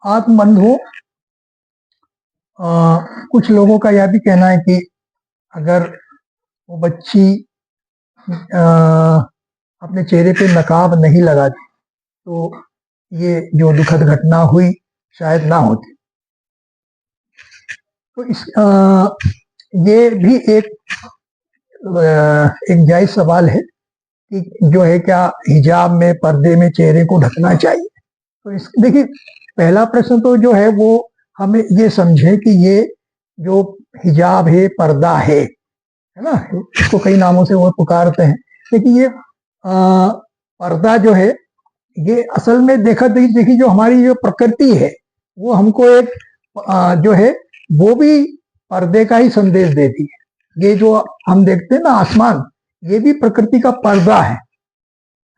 आत्मबंध हो। कुछ लोगों का यह भी कहना है कि अगर वो बच्ची अपने चेहरे पे नकाब नहीं लगाती तो ये जो दुखद घटना हुई शायद ना होती। तो ये भी एक जायज सवाल है कि जो है क्या हिजाब में, पर्दे में चेहरे को ढकना चाहिए। तो इस देखिए, पहला प्रश्न तो जो है वो हमें ये समझे कि ये जो हिजाब है, पर्दा है ना, इसको कई नामों से वो पुकारते हैं, लेकिन ये पर्दा जो है ये असल में देखिए जो हमारी जो प्रकृति है वो हमको एक जो है वो भी पर्दे का ही संदेश देती है। ये जो हम देखते हैं ना आसमान, ये भी प्रकृति का पर्दा है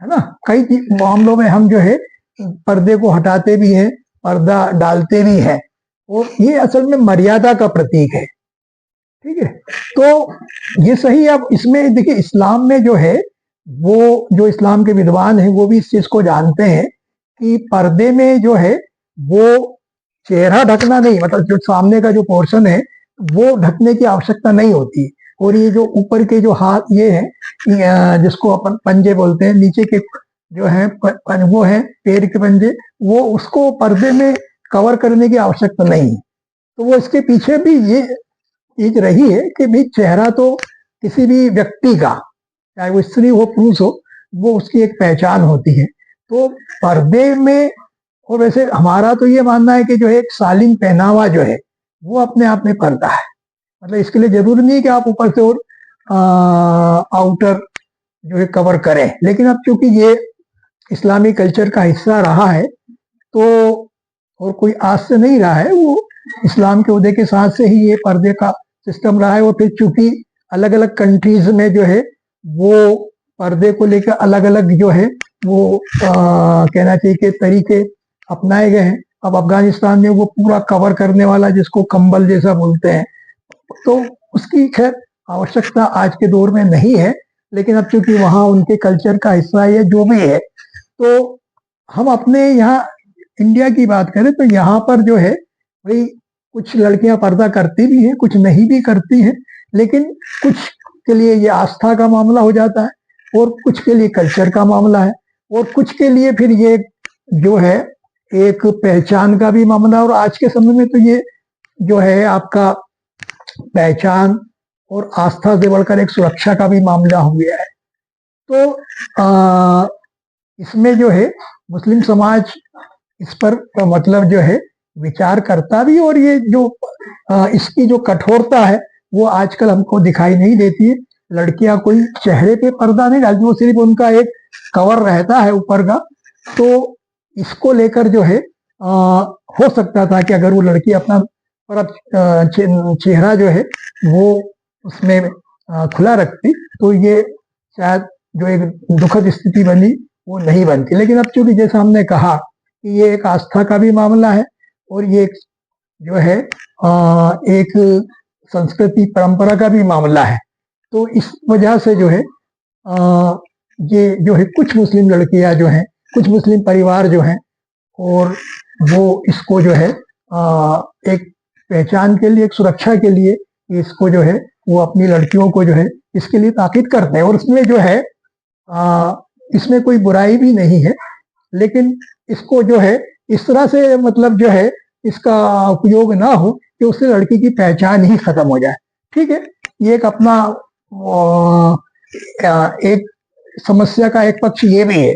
ना। कई मामलों में हम जो है पर्दे को हटाते भी हैं, पर्दा डालते भी हैं, और ये असल में मर्यादा का प्रतीक है। ठीक है, तो ये सही। अब इसमें देखिए इस्लाम में जो है वो, जो इस्लाम के विद्वान हैं वो भी इस चीज को जानते हैं कि पर्दे में जो है वो चेहरा ढकना नहीं, मतलब जो सामने का जो पोर्शन है वो ढकने की आवश्यकता नहीं होती। और ये जो ऊपर के जो हाथ ये है जिसको अपन पंजे बोलते हैं, नीचे के जो है वो है पैर के पंजे, वो उसको पर्दे में कवर करने की आवश्यकता नहीं है। तो वो इसके पीछे भी ये चीज रही है कि भाई चेहरा तो किसी भी व्यक्ति का, चाहे वो स्त्री हो पुरुष हो, वो उसकी एक पहचान होती है। तो पर्दे में, और वैसे हमारा तो ये मानना है कि जो है एक शालीन पहनावा जो है वो अपने आप में पर्दा है। मतलब इसके लिए जरूरी नहीं कि आप ऊपर से और आउटर जो है कवर करें, लेकिन अब चूंकि ये इस्लामी कल्चर का हिस्सा रहा है तो, और कोई आज से नहीं रहा है, वो इस्लाम के उदय के साथ से ही ये पर्दे का सिस्टम रहा है। और फिर चूंकि अलग अलग कंट्रीज में जो है वो पर्दे को लेकर अलग अलग जो है वो कहना चाहिए कि तरीके अपनाए गए हैं। अब अफगानिस्तान में वो पूरा कवर करने वाला, जिसको कंबल जैसा बोलते हैं, तो उसकी खैर आवश्यकता आज के दौर में नहीं है, लेकिन अब चूंकि वहां उनके कल्चर का हिस्सा है जो भी है, तो हम अपने यहाँ इंडिया की बात करें तो यहाँ पर जो है भाई कुछ लड़कियां पर्दा करती भी हैं, कुछ नहीं भी करती हैं, लेकिन कुछ के लिए ये आस्था का मामला हो जाता है और कुछ के लिए कल्चर का मामला है और कुछ के लिए फिर ये जो है एक पहचान का भी मामला है। और आज के समय में तो ये जो है आपका पहचान और आस्था से बढ़कर एक सुरक्षा का भी मामला हो गया है। तो इसमें जो है मुस्लिम समाज इस पर मतलब जो है विचार करता भी, और ये जो इसकी जो कठोरता है वो आजकल हमको दिखाई नहीं देती है। लड़कियां कोई चेहरे पे पर्दा नहीं डालती, वो सिर्फ उनका एक कवर रहता है ऊपर का। तो इसको लेकर जो है हो सकता था कि अगर वो लड़की अपना चेहरा जो है वो उसमें खुला रखती तो ये शायद जो एक दुखद स्थिति बनी वो नहीं बनती। लेकिन अब चूंकि जैसा हमने कहा कि ये एक आस्था का भी मामला है और ये जो है एक संस्कृति परंपरा का भी मामला है, तो इस वजह से जो है ये जो है कुछ मुस्लिम लड़कियां जो हैं, कुछ मुस्लिम परिवार जो हैं, और वो इसको जो है एक पहचान के लिए, एक सुरक्षा के लिए इसको जो है वो अपनी लड़कियों को जो है इसके लिए ताकीद करते हैं। और उसमें जो है इसमें कोई बुराई भी नहीं है, लेकिन इसको जो है इस तरह से मतलब जो है इसका उपयोग ना हो कि उससे लड़की की पहचान ही खत्म हो जाए। ठीक है, ये एक अपना एक समस्या का एक पक्ष ये भी है